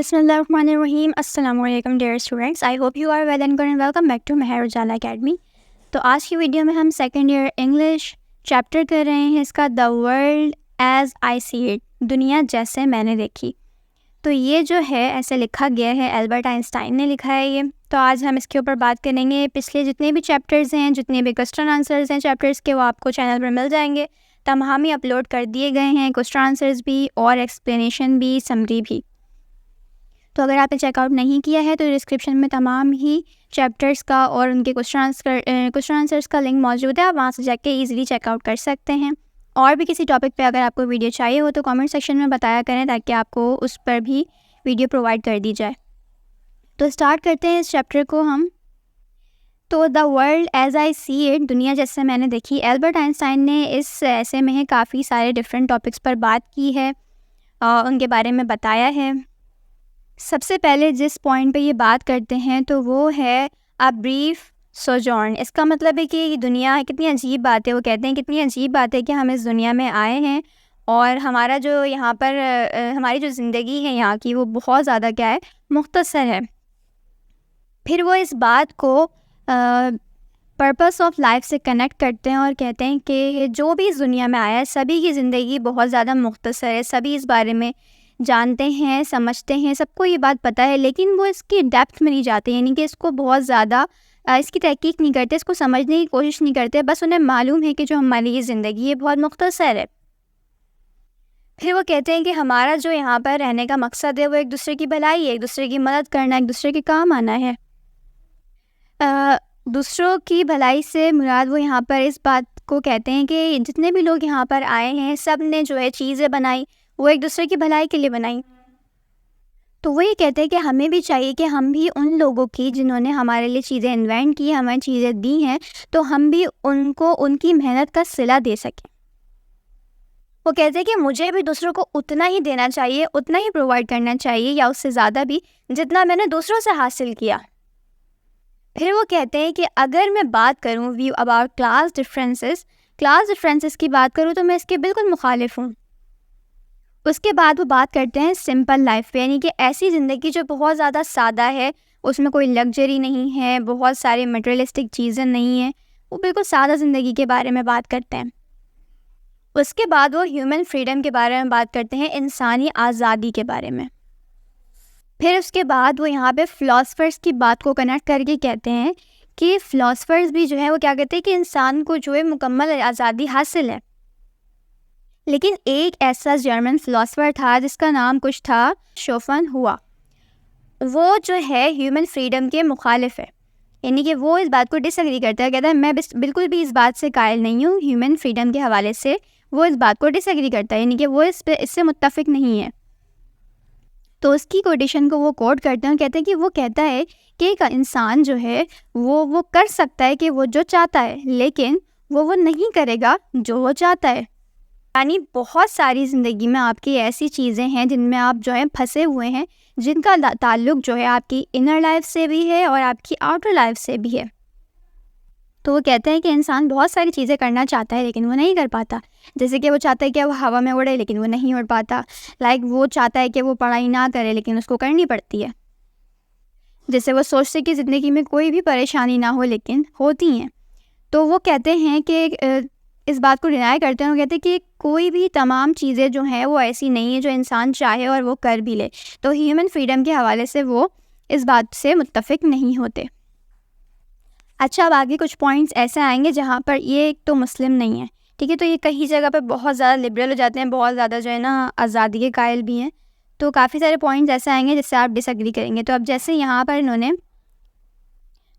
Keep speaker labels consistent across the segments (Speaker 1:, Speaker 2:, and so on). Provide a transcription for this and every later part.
Speaker 1: بسم اللہ الرحمن الرحیم. السلام علیکم dear students. I hope you are well and good and welcome back to Mehr Ujala academy. تو آج کی ویڈیو میں ہم سیکنڈ ایئر انگلش چیپٹر کر رہے ہیں اس کا the world as I see it, دنیا جیسے میں نے دیکھی. تو یہ جو ہے ایسے لکھا گیا ہے، البرٹ آئنسٹائن نے لکھا ہے یہ. تو آج ہم اس کے اوپر بات کریں گے. پچھلے جتنے بھی چیپٹرز ہیں، جتنے بھی کوسچن آنسرز ہیں چیپٹرز کے، وہ آپ کو چینل پر مل جائیں گے. تمام ہی اپلوڈ کر دیے گئے ہیں، کوسچن آنسرز بھی اور ایکسپلینیشن بھی، سمری بھی. تو اگر آپ نے چیک آؤٹ نہیں کیا ہے تو ڈسکرپشن میں تمام ہی چیپٹرز کا اور ان کے کوسچن آنسرز کا لنک موجود ہے. آپ وہاں سے جا کے ایزیلی چیک آؤٹ کر سکتے ہیں. اور بھی کسی ٹاپک پہ اگر آپ کو ویڈیو چاہیے ہو تو کامنٹ سیکشن میں بتایا کریں تاکہ آپ کو اس پر بھی ویڈیو پرووائڈ کر دی جائے. تو اسٹارٹ کرتے ہیں اس چیپٹر کو ہم. تو the world as I see it, دنیا جیسے میں نے دیکھی. البرٹ آئنسٹائن نے اس ایسے میں کافی سارے ڈفرینٹ ٹاپکس پر بات کی ہے، ان کے بارے میں بتایا ہے. سب سے پہلے جس پوائنٹ پہ یہ بات کرتے ہیں تو وہ ہے اے بریف سوجورن. اس کا مطلب ہے کہ یہ دنیا کتنی عجیب بات ہے. وہ کہتے ہیں کتنی عجیب بات ہے کہ ہم اس دنیا میں آئے ہیں اور ہمارا جو یہاں پر ہماری جو زندگی ہے یہاں کی، وہ بہت زیادہ کیا ہے، مختصر ہے. پھر وہ اس بات کو پرپس آف لائف سے کنیکٹ کرتے ہیں اور کہتے ہیں کہ جو بھی اس دنیا میں آیا ہے سبھی کی زندگی بہت زیادہ مختصر ہے. سبھی اس بارے میں جانتے ہیں، سمجھتے ہیں، سب کو یہ بات پتہ ہے، لیکن وہ اس کی ڈیپتھ میں نہیں جاتے. یعنی کہ اس کو بہت زیادہ اس کی تحقیق نہیں کرتے، اس کو سمجھنے کی کوشش نہیں کرتے. بس انہیں معلوم ہے کہ جو ہماری یہ زندگی ہے بہت مختصر ہے. پھر وہ کہتے ہیں کہ ہمارا جو یہاں پر رہنے کا مقصد ہے وہ ایک دوسرے کی بھلائی ہے، ایک دوسرے کی مدد کرنا، ایک دوسرے کے کام آنا ہے. دوسروں کی بھلائی سے مراد وہ یہاں پر اس بات کو کہتے ہیں کہ جتنے بھی لوگ یہاں پر آئے ہیں سب نے جو ہے چیزیں بنائی وہ ایک دوسرے کی بھلائی کے لیے بنائی. تو وہ یہ کہتے ہیں کہ ہمیں بھی چاہیے کہ ہم بھی ان لوگوں کی جنہوں نے ہمارے لیے چیزیں انوینٹ کی، ہمیں چیزیں دی ہیں، تو ہم بھی ان کو ان کی محنت کا صلہ دے سکیں. وہ کہتے ہیں کہ مجھے بھی دوسروں کو اتنا ہی دینا چاہیے، اتنا ہی پرووائڈ کرنا چاہیے یا اس سے زیادہ بھی، جتنا میں نے دوسروں سے حاصل کیا. پھر وہ کہتے ہیں کہ اگر میں بات کروں ویو اباؤٹ کلاس ڈفرینسز کی بات کروں تو میں اس کے بالکل مخالف ہوں. اس کے بعد وہ بات کرتے ہیں سمپل لائف پہ، یعنی کہ ایسی زندگی جو بہت زیادہ سادہ ہے، اس میں کوئی لگژری نہیں ہے، بہت سارے مٹیریلسٹک چیزیں نہیں ہیں. وہ بالکل سادہ زندگی کے بارے میں بات کرتے ہیں. اس کے بعد وہ ہیومن فریڈم کے بارے میں بات کرتے ہیں، انسانی آزادی کے بارے میں. پھر اس کے بعد وہ یہاں پہ فلاسفرز کی بات کو کنیکٹ کر کے کہتے ہیں کہ فلاسفرز بھی جو ہے وہ کیا کہتے ہیں کہ انسان کو جو ہے مکمل آزادی حاصل ہے. لیکن ایک ایسا جرمن فلاسفر تھا جس کا نام کچھ تھا شوفن ہوا. وہ جو ہے ہیومن فریڈم کے مخالف ہے، یعنی کہ وہ اس بات کو ڈس ایگری کرتا ہے. کہتا ہے میں بالکل بھی اس بات سے قائل نہیں ہوں ہیومن فریڈم کے حوالے سے. وہ اس بات کو ڈس ایگری کرتا ہے، یعنی کہ وہ اس سے متفق نہیں ہے. تو اس کی کوٹیشن کو وہ کوٹ کرتے ہیں اور کہتے ہیں کہ وہ کہتا ہے کہ ایک انسان جو ہے وہ کر سکتا ہے کہ وہ جو چاہتا ہے، لیکن وہ نہیں کرے گا جو وہ چاہتا ہے. یعنی بہت ساری زندگی میں آپ کی ایسی چیزیں ہیں جن میں آپ جو ہے پھنسے ہوئے ہیں، جن کا تعلق جو ہے آپ کی انر لائف سے بھی ہے اور آپ کی آؤٹر لائف سے بھی ہے. تو وہ کہتے ہیں کہ انسان بہت ساری چیزیں کرنا چاہتا ہے لیکن وہ نہیں کر پاتا. جیسے کہ وہ چاہتا ہے کہ وہ ہوا میں اڑے لیکن وہ نہیں اڑ پاتا. وہ چاہتا ہے کہ وہ پڑھائی نہ کرے لیکن اس کو کرنی پڑتی ہے. جیسے وہ سوچتے کہ زندگی میں کوئی بھی پریشانی نہ ہو لیکن ہوتی ہیں. تو وہ کہتے ہیں کہ اس بات کو ڈینائی کرتے ہیں. وہ کہتے ہیں کہ کوئی بھی تمام چیزیں جو ہیں وہ ایسی نہیں ہیں جو انسان چاہے اور وہ کر بھی لے. تو ہیومن فریڈم کے حوالے سے وہ اس بات سے متفق نہیں ہوتے. اچھا، اب آگے کچھ پوائنٹس ایسے آئیں گے جہاں پر یہ ایک تو مسلم نہیں ہے، ٹھیک ہے. تو یہ کئی جگہ پہ بہت زیادہ لبرل ہو جاتے ہیں، بہت زیادہ جو ہے نا آزادی کے قائل بھی ہیں. تو کافی سارے پوائنٹس ایسے آئیں گے جس سے آپ ڈس ایگری کریں گے. تو اب جیسے یہاں پر انہوں نے،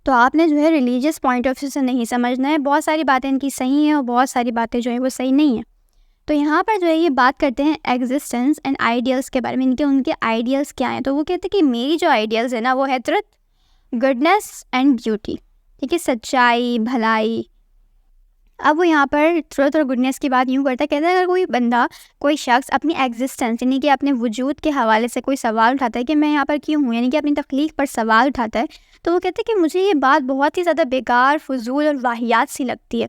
Speaker 1: تو آپ نے جو ہے ریلیجیس پوائنٹ آف ویو سے نہیں سمجھنا ہے. بہت ساری باتیں ان کی صحیح ہیں اور بہت ساری باتیں جو ہیں وہ صحیح نہیں ہیں. تو یہاں پر جو ہے یہ بات کرتے ہیں ایگزسٹنس اینڈ آئیڈیلس کے بارے میں، ان کے آئیڈیلس کیا ہیں. تو وہ کہتے ہیں کہ میری جو آئیڈیلس ہے نا وہ ہے ٹروتھ، گڈنس اینڈ بیوٹی، ٹھیک ہے، سچائی، بھلائی. اب وہ یہاں پر ٹروتھ اور گڈنس کی بات یوں کرتا ہے. کہتا ہے اگر کوئی بندہ، کوئی شخص اپنی ایگزسٹنس یعنی کہ اپنے وجود کے حوالے سے کوئی سوال اٹھاتا ہے کہ میں یہاں پر کیوں ہوں، یعنی کہ اپنی تخلیق پر سوال اٹھاتا ہے، تو وہ کہتے ہیں کہ مجھے یہ بات بہت ہی زیادہ بیکار، فضول اور واہیات سی لگتی ہے.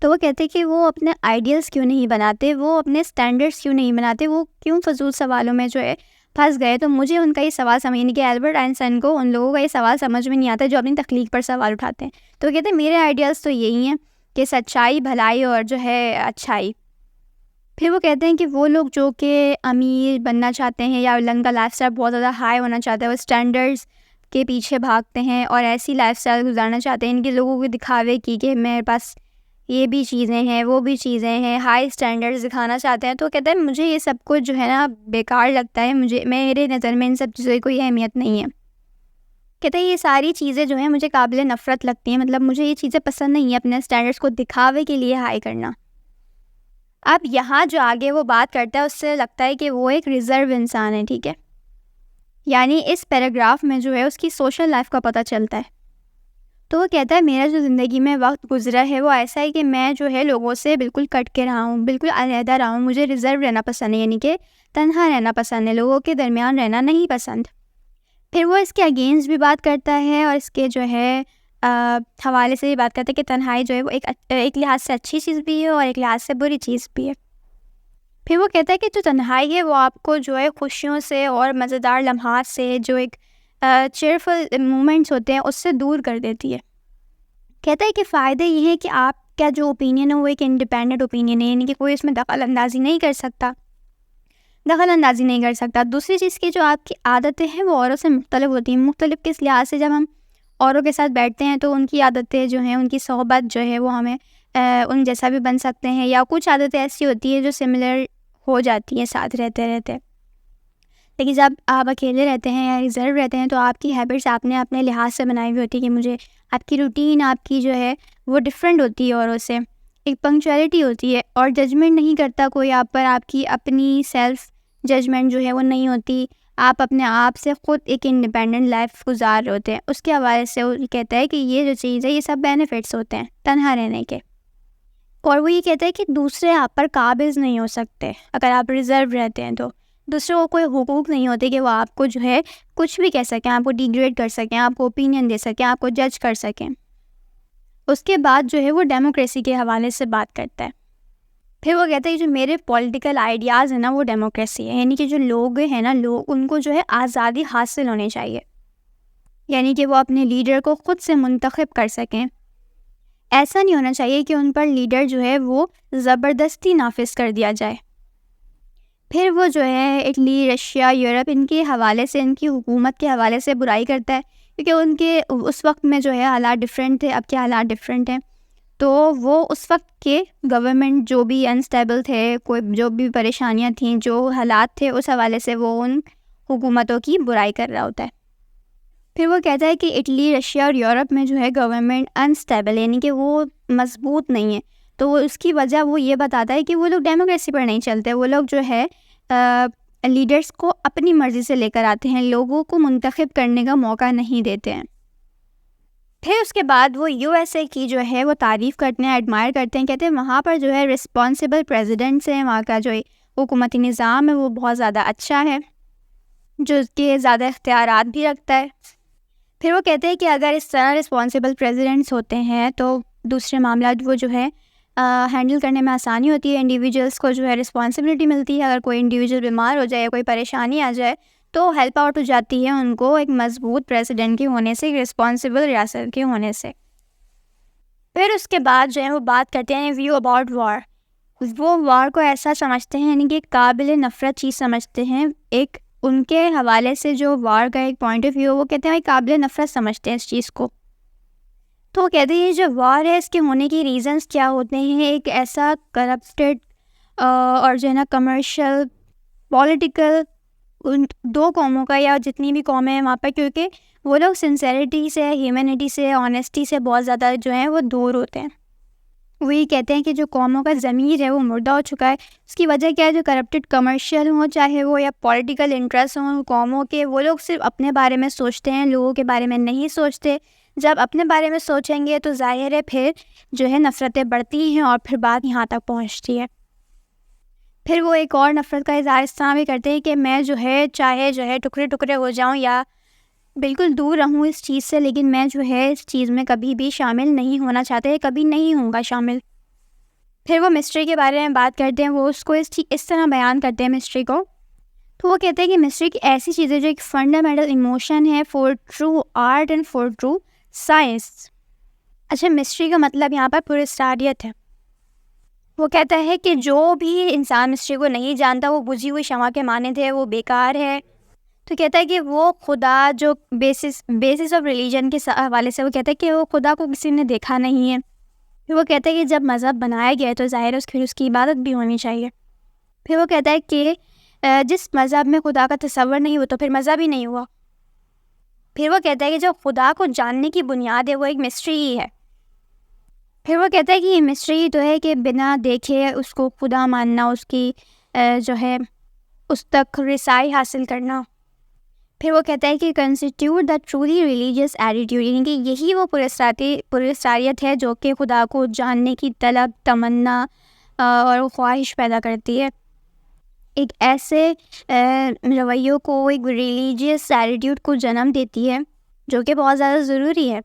Speaker 1: تو وہ کہتے ہیں کہ وہ اپنے آئیڈیلس کیوں نہیں بناتے، وہ اپنے سٹینڈرڈس کیوں نہیں بناتے، وہ کیوں فضول سوالوں میں جو ہے پھنس گئے. تو مجھے ان کا یہ سوال سمجھنے کہ البرٹ آئنسٹائن کو ان لوگوں کا یہ سوال سمجھ میں نہیں آتا جو اپنی تخلیق پر سوال اٹھاتے ہیں. تو کہتے ہیں میرے آئیڈیاز تو یہی ہیں کہ سچائی, بھلائی اور جو ہے اچھائی. پھر وہ کہتے ہیں کہ وہ لوگ جو کہ امیر بننا چاہتے ہیں یا ان کا لائف اسٹائل بہت زیادہ ہائی ہونا چاہتا ہے, وہ اسٹینڈرڈس کے پیچھے بھاگتے ہیں اور ایسی لائف اسٹائل گزارنا چاہتے ہیں ان کے لوگوں کو دکھاوے کی کہ میرے پاس یہ بھی چیزیں ہیں, وہ بھی چیزیں ہیں, ہائی اسٹینڈرڈز دکھانا چاہتے ہیں. تو کہتے ہیں مجھے یہ سب کچھ جو ہے نا بیکار لگتا ہے, میرے نظر میں ان سب چیزوں کی کوئی اہمیت نہیں ہے. کہتے ہیں یہ ساری چیزیں جو ہیں مجھے قابل نفرت لگتی ہیں, مطلب مجھے یہ چیزیں پسند نہیں ہیں اپنے اسٹینڈرڈس کو دکھاوے کے لیے ہائی کرنا. اب یہاں جو آگے وہ بات کرتا ہے اس سے لگتا ہے کہ وہ ایک ریزرو انسان ہے, ٹھیک ہے. یعنی اس پیراگراف میں جو ہے اس کی سوشل لائف کا پتہ چلتا ہے. تو وہ کہتا ہے میرا جو زندگی میں وقت گزرا ہے وہ ایسا ہے کہ میں جو ہے لوگوں سے بالکل کٹ کے رہا ہوں, بالکل علیحدہ رہا ہوں. مجھے ریزرو رہنا پسند ہے, یعنی کہ تنہا رہنا پسند ہے, لوگوں کے درمیان رہنا نہیں پسند. پھر وہ اس کے اگینسٹ بھی بات کرتا ہے اور اس کے جو ہے حوالے سے بھی بات کرتا ہے کہ تنہائی جو ہے وہ ایک لحاظ سے اچھی چیز بھی ہے اور ایک لحاظ سے بری چیز بھی ہے. پھر وہ کہتا ہے کہ جو تنہائی ہے وہ آپ کو جو ہے خوشیوں سے اور مزیدار لمحات سے, جو ایک چیئرفل مومنٹس ہوتے ہیں, اس سے دور کر دیتی ہے. کہتا ہے کہ فائدہ یہ ہے کہ آپ کا جو اوپینین ہے وہ ایک انڈیپینڈنٹ اوپینین ہے, یعنی کہ کوئی اس میں دخل اندازی نہیں کر سکتا. دوسری چیز کی جو آپ کی عادتیں ہیں وہ اوروں سے مختلف ہوتی ہیں. مختلف کس لحاظ سے, جب ہم اوروں کے ساتھ بیٹھتے ہیں تو ان کی عادتیں جو ہیں, ان کی صحبت جو ہے وہ ہمیں ان جیسا بھی بن سکتے ہیں, یا کچھ عادتیں ایسی ہوتی ہیں جو سملر ہو جاتی ہیں ساتھ رہتے. لیکن جب آپ اکیلے رہتے ہیں یا ریزرو رہتے ہیں تو آپ کی ہیبٹس آپ نے اپنے لحاظ سے بنائی ہوئی ہوتی ہے کہ مجھے آپ کی روٹین آپ کی جو ہے وہ ڈفرینٹ ہوتی ہے اوروں سے. ایک پنکچویلٹی ہوتی ہے اور ججمنٹ نہیں کرتا کوئی آپ پر, آپ کی اپنی سیلف ججمنٹ جو ہے وہ نہیں ہوتی. آپ اپنے آپ سے خود ایک انڈیپینڈنٹ لائف گزار رہے ہوتے ہیں. اس کے حوالے سے وہ کہتا ہے کہ یہ جو چیز ہے یہ سب بینیفٹس ہوتے ہیں تنہا رہنے کے. اور وہ یہ کہتا ہے کہ دوسرے آپ پر قابض نہیں ہو سکتے اگر آپ ریزرو رہتے ہیں. تو دوسروں کو کوئی حقوق نہیں ہوتے کہ وہ آپ کو جو ہے کچھ بھی کہہ سکیں, آپ کو ڈیگریڈ کر سکیں, آپ کو اوپینین دے سکیں, آپ کو جج کر سکیں. اس کے بعد جو ہے وہ ڈیموکریسی کے حوالے سے بات کرتا ہے. پھر وہ کہتا ہے جو میرے پولیٹیکل آئیڈیاز ہیں نا وہ ڈیموکریسی ہے, یعنی کہ جو لوگ ہیں نا ان کو جو ہے آزادی حاصل ہونی چاہیے, یعنی کہ وہ اپنے لیڈر کو خود سے منتخب کر سکیں. ایسا نہیں ہونا چاہیے کہ ان پر لیڈر جو ہے وہ زبردستی نافذ کر دیا جائے. پھر وہ جو ہے اٹلی, رشیا, یورپ, ان کے حوالے سے, ان کی حکومت کے حوالے سے برائی کرتا ہے, کیونکہ ان کے اس وقت میں جو ہے حالات ڈفرینٹ تھے, اب کے حالات ڈفرینٹ ہیں. تو وہ اس وقت کے گورنمنٹ جو بھی انسٹیبل تھے, کوئی جو بھی پریشانیاں تھیں, جو حالات تھے, اس حوالے سے وہ ان حکومتوں کی برائی کر رہا ہوتا ہے. پھر وہ کہتا ہے کہ اٹلی, رشیا اور یورپ میں جو ہے گورنمنٹ انسٹیبل, یعنی کہ وہ مضبوط نہیں ہے. تو وہ اس کی وجہ وہ یہ بتاتا ہے کہ وہ لوگ ڈیموکریسی پر نہیں چلتے. وہ لوگ جو ہے لیڈرز کو اپنی مرضی سے لے کر آتے ہیں, لوگوں کو منتخب کرنے کا موقع نہیں دیتے ہیں. پھر اس کے بعد وہ یو ایس اے کی جو ہے وہ تعریف کرتے ہیں, ایڈمائر کرتے ہیں. کہتے ہیں وہاں پر جو ہے رسپانسبل پریزیڈنٹس ہیں, وہاں کا جو حکومتی نظام ہے وہ بہت زیادہ اچھا ہے, جو کہ زیادہ اختیارات بھی رکھتا ہے. پھر وہ کہتے ہیں کہ اگر اس طرح رسپانسبل پریزیڈنٹس ہوتے ہیں تو دوسرے معاملات وہ جو ہے ہینڈل کرنے میں آسانی ہوتی ہے. انڈیویجولس کو جو ہے رسپانسبلٹی ملتی ہے. اگر کوئی انڈیویجول بیمار ہو جائے یا کوئی پریشانی آ جائے تو ہیلپ آؤٹ ہو جاتی ہے ان کو ایک مضبوط پریزیڈنٹ کے ہونے سے, ایک رسپانسبل ریاست کے ہونے سے. پھر اس کے بعد جو ہے وہ بات کرتے ہیں ویو اباؤٹ وار. وہ وار کو ایسا سمجھتے ہیں, یعنی کہ قابل نفرت چیز سمجھتے ہیں. ایک ان کے حوالے سے جو وار کا ایک پوائنٹ آف ویو وہ کہتے ہیں قابل نفرت سمجھتے ہیں اس چیز کو. تو وہ کہتے ہیں یہ جو وار ہے اس کے ہونے کی ریزنز کیا ہوتے ہیں. ایک ایسا کرپٹڈ اور جو ہے نا کمرشل, پولیٹیکل, ان دو قوموں کا یا جتنی بھی قومیں ہیں وہاں پہ, کیونکہ وہ لوگ سنسیریٹی سے, ہیومینٹی سے, آنیسٹی سے بہت زیادہ جو ہیں وہ دور ہوتے ہیں. وہ یہ کہتے ہیں کہ جو قوموں کا ضمیر ہے وہ مردہ ہو چکا ہے. اس کی وجہ کیا ہے, جو کرپٹڈ کمرشل ہوں چاہے وہ یا پولیٹیکل انٹرسٹ ہوں قوموں کے, وہ لوگ صرف اپنے بارے میں سوچتے ہیں, لوگوں کے بارے میں نہیں سوچتے. جب اپنے بارے میں سوچیں گے تو ظاہر ہے پھر جو ہے نفرتیں بڑھتی ہیں اور پھر بات یہاں تک پہنچتی ہے. پھر وہ ایک اور نفرت کا اظہار اس طرح بھی کرتے ہیں کہ میں جو ہے چاہے جو ہے ٹکڑے ٹکڑے ہو جاؤں یا بالکل دور رہوں اس چیز سے, لیکن میں جو ہے اس چیز میں کبھی بھی شامل نہیں ہونا چاہتے, کبھی نہیں ہوں گا شامل. پھر وہ مسٹری کے بارے میں بات کرتے ہیں. وہ اس کو اس طرح بیان کرتے ہیں مسٹری کو تو وہ کہتے ہیں کہ مسٹری ایک ایسی چیز ہے جو ایک فنڈامنٹل ایموشن ہے for true art and for true science. اچھا، مسٹری کا مطلب یہاں پر پراسراریت ہے. وہ کہتا ہے کہ جو بھی انسان مسٹری کو نہیں جانتا وہ بجھی ہوئی شمع کے مانند ہے، وہ بیکار ہے. تو کہتا ہے کہ وہ خدا جو بیسس آف ریلیجن کے حوالے سے وہ کہتا ہے کہ وہ خدا کو کسی نے دیکھا نہیں ہے. پھر وہ کہتا ہے کہ جب مذہب بنایا گیا ہے تو ظاہر ہے اس کی عبادت بھی ہونی چاہیے. پھر وہ کہتا ہے کہ جس مذہب میں خدا کا تصور نہیں ہوا تو پھر مذہب ہی نہیں ہوا. پھر وہ کہتا ہے کہ جو خدا کو جاننے کی بنیاد ہے وہ ایک مسٹری ہی ہے. پھر وہ کہتا ہے کہ یہ مسٹری تو ہے کہ بنا دیکھے اس کو خدا ماننا، اس کی جو ہے اس تک رسائی حاصل کرنا. پھر وہ کہتا ہے کہ کنسٹیٹیوٹ دا ٹرولی ریلیجیس ایٹیٹیوڈ، یعنی کہ یہی وہ پراسراریت ہے جو کہ خدا کو جاننے کی طلب، تمنا اور خواہش پیدا کرتی ہے. ایک ایسے رویوں کو، ایک ریلیجیس ایٹیٹیوڈ کو جنم دیتی ہے جو کہ بہت زیادہ ضروری ہے.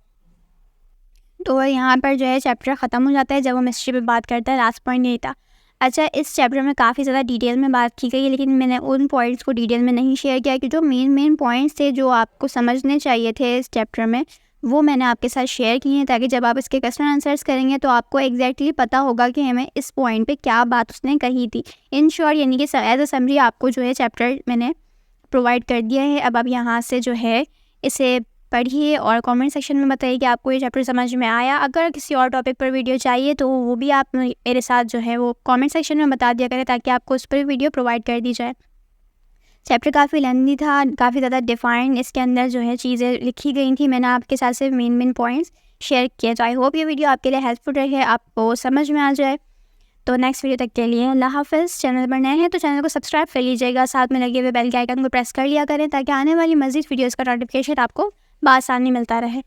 Speaker 1: تو یہاں پر جو ہے چیپٹر ختم ہو جاتا ہے جب وہ مسٹری پہ بات کرتا ہے. لاسٹ پوائنٹ نہیں تھا. اچھا، اس چیپٹر میں کافی زیادہ ڈیٹیل میں بات کی گئی ہے، لیکن میں نے ان پوائنٹس کو ڈیٹیل میں نہیں شیئر کیا کہ جو مین پوائنٹس تھے جو آپ کو سمجھنے چاہیے تھے اس چیپٹر میں، وہ میں نے آپ کے ساتھ شیئر کیے ہیں تاکہ جب آپ اس کے کویسچن آنسرس کریں گے تو آپ کو ایگزیکٹلی پتہ ہوگا کہ ہمیں اس پوائنٹ پہ کیا بات اس نے کہی تھی. ان شارٹ یعنی کہ ایز اے سمری آپ کو جو ہے چیپٹر میں نے پرووائڈ کر دیا ہے. اب آپ یہاں سے جو ہے اسے پڑھیے اور کامنٹ سیکشن میں بتائیے کہ آپ کو یہ چیپٹر سمجھ میں آیا. اگر کسی اور ٹاپک پر ویڈیو چاہیے تو وہ بھی آپ میرے ساتھ جو ہے وہ کامنٹ سیکشن میں بتا دیا کریں تاکہ آپ کو اس پر ویڈیو پرووائڈ کر دی جائے. چیپٹر کافی لینتھی تھا، کافی زیادہ ڈیفائن اس کے اندر جو ہے چیزیں لکھی گئی تھیں. میں نے آپ کے ساتھ صرف مین پوائنٹس شیئر کیے. تو آئی ہوپ یہ ویڈیو آپ کے لیے ہیلپ فل رہے، آپ کو سمجھ میں آ جائے. تو نیکسٹ ویڈیو تک کے لیے اللہ حافظ. چینل پر نئے ہیں تو چینل کو سبسکرائب کر لیجیے گا، ساتھ میں لگے ہوئے بیل کے آئیکن کو پریس کر لیا کریں تاکہ آنے والی مزید ویڈیوز کا نوٹیفیکیشن آپ کو بآسانی ملتا رہے.